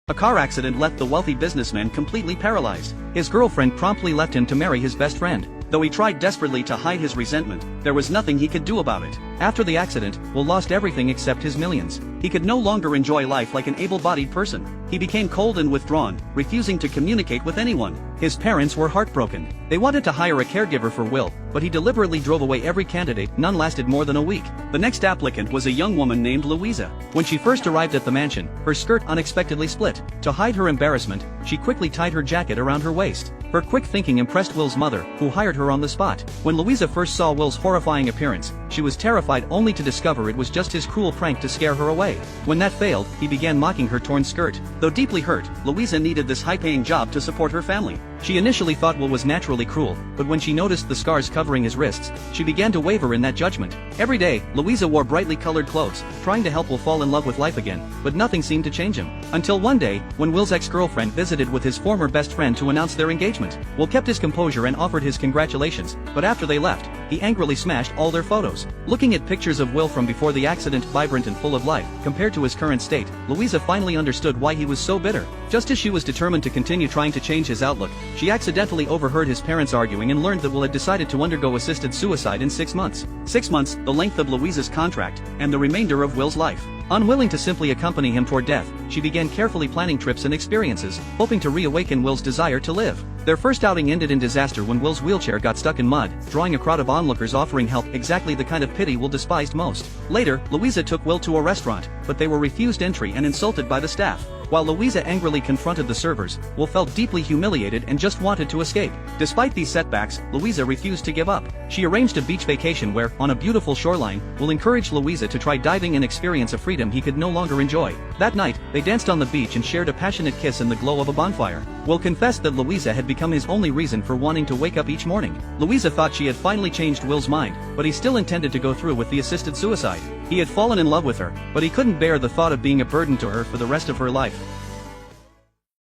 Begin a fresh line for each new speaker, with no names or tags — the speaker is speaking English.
A car accident left the wealthy businessman completely paralyzed. His girlfriend promptly left him to marry his best friend. Though he tried desperately to hide his resentment, there was nothing he could do about it. After the accident, Will lost everything except his millions. He could no longer enjoy life like an able-bodied person. He became cold and withdrawn, refusing to communicate with anyone. His parents were heartbroken. They wanted to hire a caregiver for Will, but he deliberately drove away every candidate. None lasted more than a week. The next applicant was a young woman named Louisa. When she first arrived at the mansion, her skirt unexpectedly split. To hide her embarrassment, she quickly tied her jacket around her waist. Her quick thinking impressed Will's mother, who hired her on the spot. When Louisa first saw Will's horrifying appearance, she was terrified only to discover it was just his cruel prank to scare her away. When that failed, he began mocking her torn skirt. Though deeply hurt, Louisa needed this high-paying job to support her family. She initially thought Will was naturally cruel, but when she noticed the scars covering his wrists, she began to waver in that judgment. Every day, Louisa wore brightly colored clothes, trying to help Will fall in love with life again, but nothing seemed to change him. Until one day, when Will's ex-girlfriend visited with his former best friend to announce their engagement. Will kept his composure and offered his congratulations, but after they left, he angrily smashed all their photos. Looking at pictures of Will from before the accident, vibrant and full of life, compared to his current state, Louisa finally understood why he was so bitter. Just as she was determined to continue trying to change his outlook, she accidentally overheard his parents arguing and learned that Will had decided to undergo assisted suicide in 6 months. 6 months, the length of Louisa's contract, and the remainder of Will's life. Unwilling to simply accompany him toward death, she began carefully planning trips and experiences, hoping to reawaken Will's desire to live. Their first outing ended in disaster when Will's wheelchair got stuck in mud, drawing a crowd of onlookers offering help, exactly the kind of pity Will despised most. Later, Louisa took Will to a restaurant, but they were refused entry and insulted by the staff. While Louisa angrily confronted the servers, Will felt deeply humiliated and just wanted to escape. Despite these setbacks, Louisa refused to give up. She arranged a beach vacation where, on a beautiful shoreline, Will encouraged Louisa to try diving and experience a freedom he could no longer enjoy. That night, they danced on the beach and shared a passionate kiss in the glow of a bonfire. Will confessed that Louisa had become his only reason for wanting to wake up each morning. Louisa thought she had finally changed Will's mind, but he still intended to go through with the assisted suicide. He had fallen in love with her, but he couldn't bear the thought of being a burden to her for the rest of her life.